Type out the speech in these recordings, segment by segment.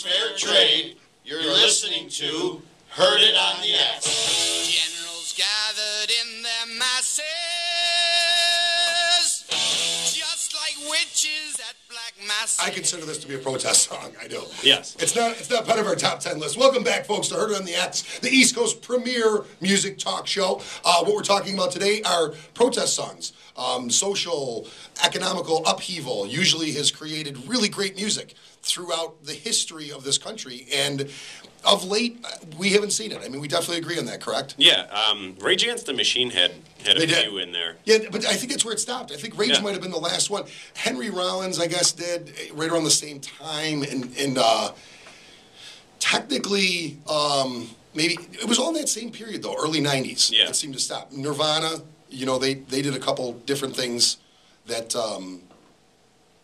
fair trade. You're listening to Heard It on the X. Generals gathered in their masses, just like witches at black masses. I consider this to be a protest song. I do. Yes. It's not part of our top 10 list. Welcome back, folks, to Heard It on the X, the East Coast premier music talk show. What we're talking about today are protest songs. Social, economical upheaval usually has created really great music throughout the history of this country, and of late, we haven't seen it. I mean, we definitely agree on that, correct? Yeah, Rage Against the Machine had a few in there. Yeah, but I think that's where it stopped. I think Rage might have been the last one. Henry Rollins, I guess, did right around the same time, and technically, maybe it was all in that same period, though, early 90s. Yeah. It seemed to stop. Nirvana, you know, they did a couple different things that...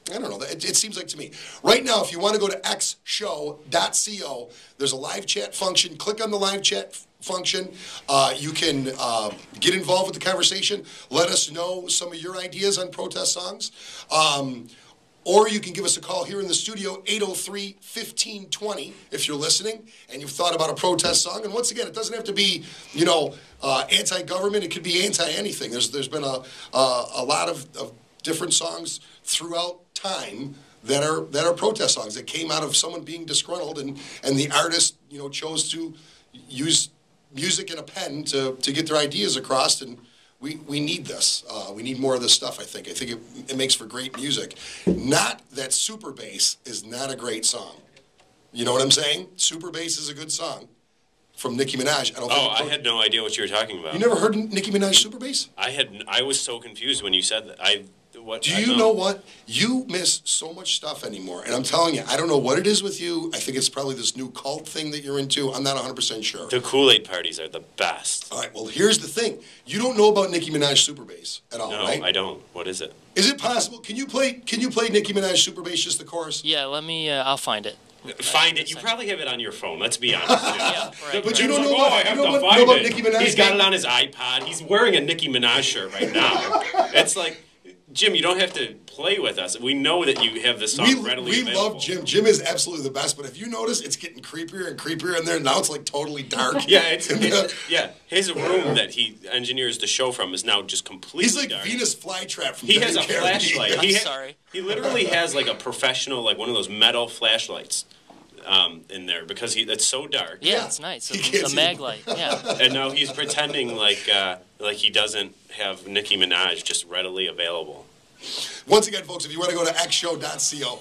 I don't know. It seems like to me. Right now, if you want to go to xshow.co, there's a live chat function. Click on the live chat function. You can get involved with the conversation. Let us know some of your ideas on protest songs. Or you can give us a call here in the studio, 803-1520, if you're listening and you've thought about a protest song. And once again, it doesn't have to be, you know, anti-government. It could be anti-anything. There's been a lot of different songs throughout time that are protest songs that came out of someone being disgruntled, and the artist, you know, chose to use music and a pen to get their ideas across, and we need this. We need more of this stuff, I think. I think it makes for great music. Not that Super Bass is not a great song. You know what I'm saying? Super Bass is a good song from Nicki Minaj. I had no idea what you were talking about. You never heard Nicki Minaj Super Bass? I was so confused when you said that. Do you know what? You miss so much stuff anymore. And I'm telling you, I don't know what it is with you. I think it's probably this new cult thing that you're into. I'm not 100% sure. The Kool-Aid parties are the best. All right, well, here's the thing. You don't know about Nicki Minaj Super Bass at all, right? No, I don't. What is it? Is it possible? Can you play Nicki Minaj Super Bass, just the chorus? Yeah, let me, I'll find it. Find it. You probably have it on your phone. Let's be honest. Yeah, right. But you don't know about Nicki Minaj? He's got it on his iPod. He's wearing a Nicki Minaj shirt right now. It's like... Jim, you don't have to play with us. We know that you have this song readily available. We love Jim. Jim is absolutely the best. But if you notice, it's getting creepier and creepier in there. Now it's like totally dark. Yeah, his room that he engineers the show from is now just completely He's like dark. Venus flytrap from He has a flashlight. Sorry. He literally has like a professional, like one of those metal flashlights in there because it's so dark. Yeah, it's nice. It's a mag light. Yeah. And now he's pretending like he doesn't have Nicki Minaj just readily available. Once again, folks, if you want to go to xshow.co.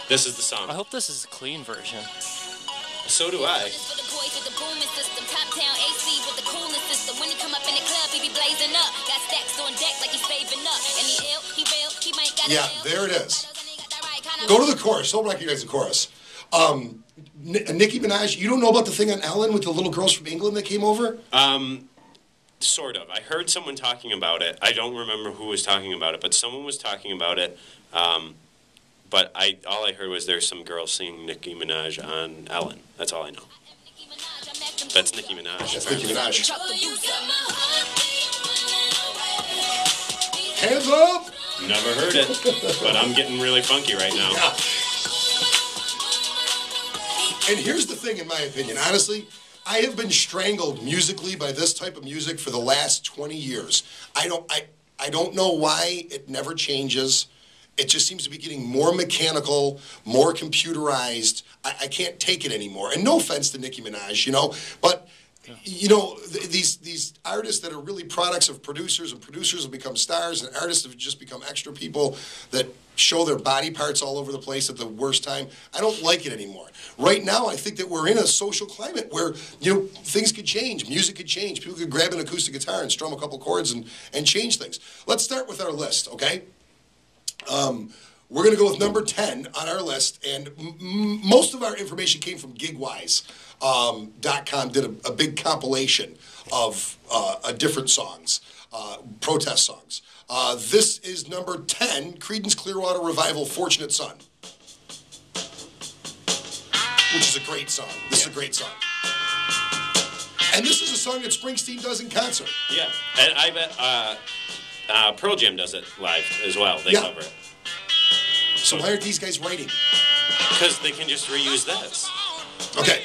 This is the song. I hope this is a clean version. So do I. Yeah, there it is. Go to the chorus. Don't recognize the chorus. Nicki Minaj, you don't know about the thing on Ellen with the little girls from England that came over? Sort of. I heard someone talking about it. I don't remember who was talking about it, but someone was talking about it. But all I heard was there's some girls singing Nicki Minaj on Ellen. That's all I know. That's Nicki Minaj. That's Nicki Minaj. Hands up! Never heard it, but I'm getting really funky right now. Yeah. And here's the thing, in my opinion, honestly, I have been strangled musically by this type of music for the last 20 years. I don't know why it never changes. It just seems to be getting more mechanical, more computerized. I can't take it anymore. And no offense to Nicki Minaj, you know, but you know, these artists that are really products of producers, and producers have become stars, and artists have just become extra people that show their body parts all over the place at the worst time. I don't like it anymore. Right now, I think that we're in a social climate where, you know, things could change, music could change, people could grab an acoustic guitar and strum a couple chords and change things. Let's start with our list, okay? We're going to go with number 10 on our list, and most of our information came from gigwise.com, did a big compilation of different songs, protest songs. This is number 10, Creedence Clearwater Revival, Fortunate Son, which is a great song. This is a great song. And this is a song that Springsteen does in concert. Yeah, and I bet Pearl Jam does it live as well. They cover it. So why aren't these guys writing? Because they can just reuse this. Okay.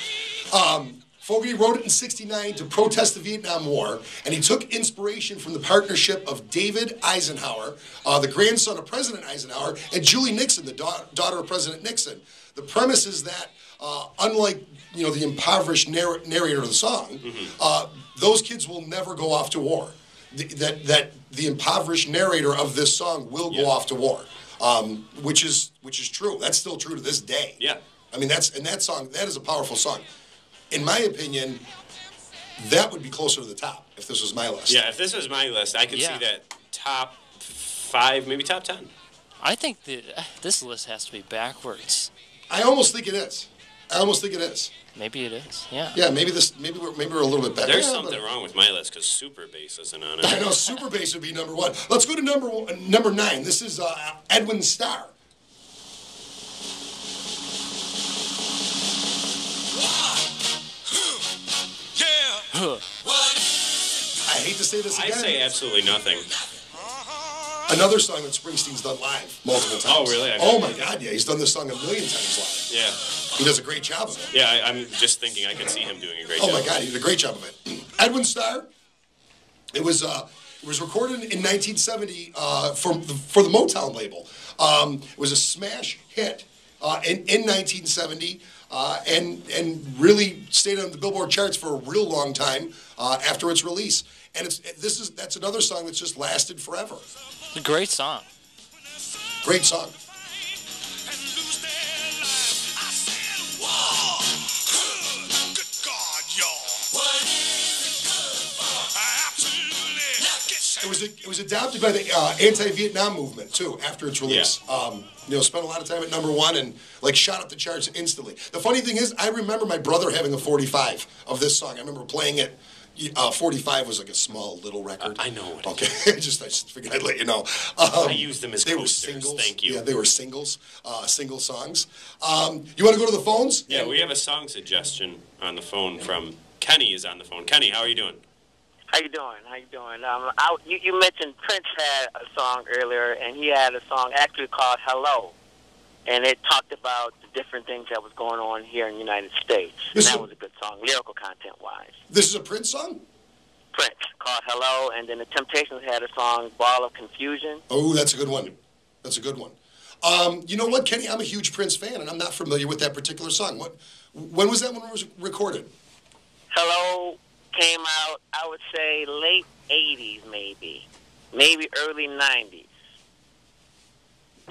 Fogerty wrote it in '69 to protest the Vietnam War, and he took inspiration from the partnership of David Eisenhower, the grandson of President Eisenhower, and Julie Nixon, the daughter of President Nixon. The premise is that, unlike the impoverished narrator of the song, those kids will never go off to war. That the impoverished narrator of this song will go off to war, which is true. That's still true to this day. Yeah. I mean, that song is a powerful song. In my opinion, that would be closer to the top if this was my list. Yeah, if this was my list, I could see that top 5, maybe top 10. I think this list has to be backwards. I almost think it is. Maybe it is. Yeah. Yeah, maybe we're a little bit better. There's something wrong with my list because Super Bass isn't on it. I know Super Bass would be number 1. Let's go to number 9. This is Edwin Starr. I hate to say this again. I say absolutely nothing. Another song that Springsteen's done live multiple times. Oh, really? Oh, my God, yeah. He's done this song a million times live. Yeah. He does a great job of it. Yeah, I'm just thinking I could see him doing a great job. Oh, my God, he did a great job of it. Edwin Starr, it was recorded in 1970 for the Motown label. It was a smash hit in 1970 and really stayed on the Billboard charts for a real long time after its release. And that's another song that's just lasted forever. A great song. Great song. It was adopted by the anti-Vietnam movement too after its release. Yeah. Spent a lot of time at number 1 and shot up the charts instantly. The funny thing is, I remember my brother having a 45 of this song. I remember playing it. 45 was like a small little record. I know what it is. I just figured I'd let you know. I used them as they coasters. Were singles. Thank you. Yeah, they were singles, single songs. You want to go to the phones? Yeah, we have a song suggestion on the phone from Kenny is on the phone. Kenny, how are you doing? How you doing? You mentioned Prince had a song earlier, and he had a song actually called Hello. And it talked about the different things that was going on here in the United States. And that was a good song, lyrical content-wise. This is a Prince song? Prince, called Hello. And then the Temptations had a song, Ball of Confusion. Oh, that's a good one. You know what, Kenny? I'm a huge Prince fan, and I'm not familiar with that particular song. When was that one recorded? Hello came out, I would say, late 80s maybe early 90s.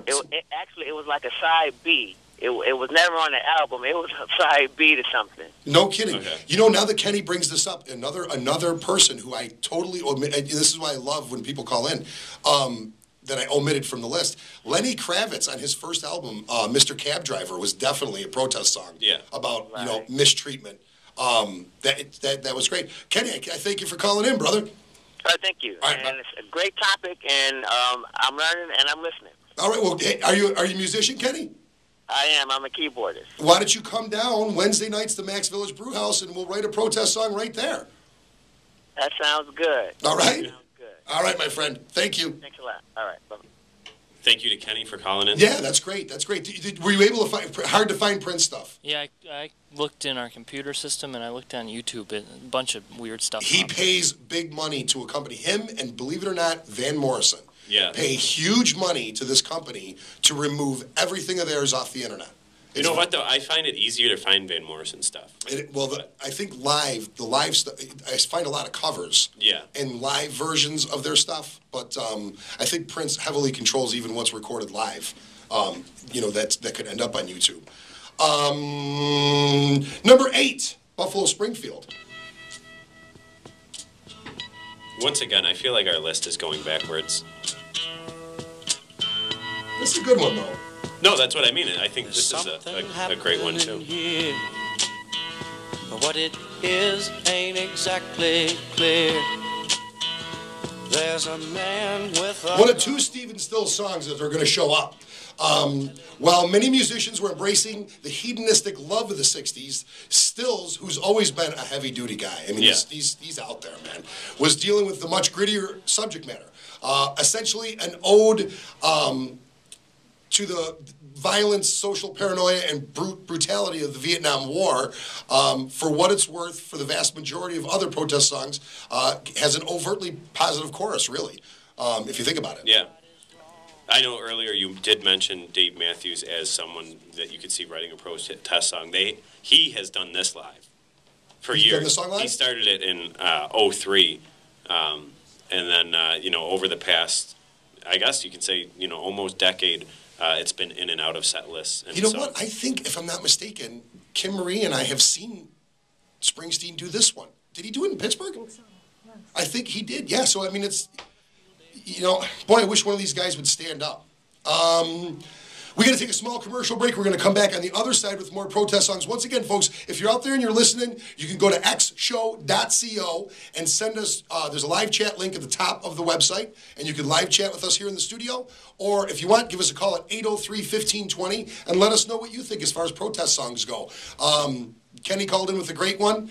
It was like a side B. It was never on the album. It was a side B to something. No kidding. Okay. Now that Kenny brings this up, another person who I totally omit. This is why I love when people call in. That I omitted from the list. Lenny Kravitz on his first album, Mr. Cab Driver, was definitely a protest song. Yeah. About mistreatment. That was great. Kenny, I thank you for calling in, brother. Thank you. All right, and it's a great topic, and I'm learning and I'm listening. All right. Well, hey, are you a musician, Kenny? I am. I'm a keyboardist. Why don't you come down Wednesday nights to Max Village Brew House, and we'll write a protest song right there. That sounds good. All right. That sounds good. All right, my friend. Thank you. Thanks a lot. All right. Bye-bye. Thank you to Kenny for calling in. Yeah, that's great. Were you able to find hard to find Prince stuff? Yeah, I looked in our computer system and I looked on YouTube. A bunch of weird stuff. He pays big money to accompany him, and believe it or not, Van Morrison. Yeah. Pay huge money to this company to remove everything of theirs off the internet. You know what, though? I find it easier to find Van Morrison stuff. I think the live stuff, I find a lot of covers. Yeah. And live versions of their stuff, but I think Prince heavily controls even what's recorded live. That could end up on YouTube. Number 8, Buffalo Springfield. Once again, I feel like our list is going backwards. This is a good one, though. No, that's what I mean. I think this is a great one, too. Here. What it is ain't exactly clear. There's a man with a... One of 2 Stephen Stills songs that are going to show up. While many musicians were embracing the hedonistic love of the 60s, Stills, who's always been a heavy-duty guy, I mean, he's out there, man, was dealing with the much grittier subject matter. Essentially an ode to the violence, social paranoia, and brutality of the Vietnam War, for what it's worth, for the vast majority of other protest songs, has an overtly positive chorus, really, if you think about it. Yeah. I know earlier you did mention Dave Matthews as someone that you could see writing a protest song. He has done this live for He's years. done this song live? He started it in '03, and then over the past, I guess you can say, almost decade, it's been in and out of set lists. And You know what? I think, if I'm not mistaken, Kim Marie and I have seen Springsteen do this one. Did he do it in Pittsburgh? I think so. Yes. I think he did. Yeah. So I mean, it's. Boy, I wish one of these guys would stand up. We're going to take a small commercial break. We're going to come back on the other side with more protest songs. Once again, folks, if you're out there and you're listening, you can go to xshow.co and send us, there's a live chat link at the top of the website, and you can live chat with us here in the studio. Or if you want, give us a call at 803-1520 and let us know what you think as far as protest songs go. Kenny called in with a great one,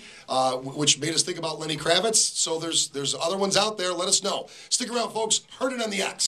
which made us think about Lenny Kravitz. So there's other ones out there. Let us know. Stick around, folks. Heard it on the X.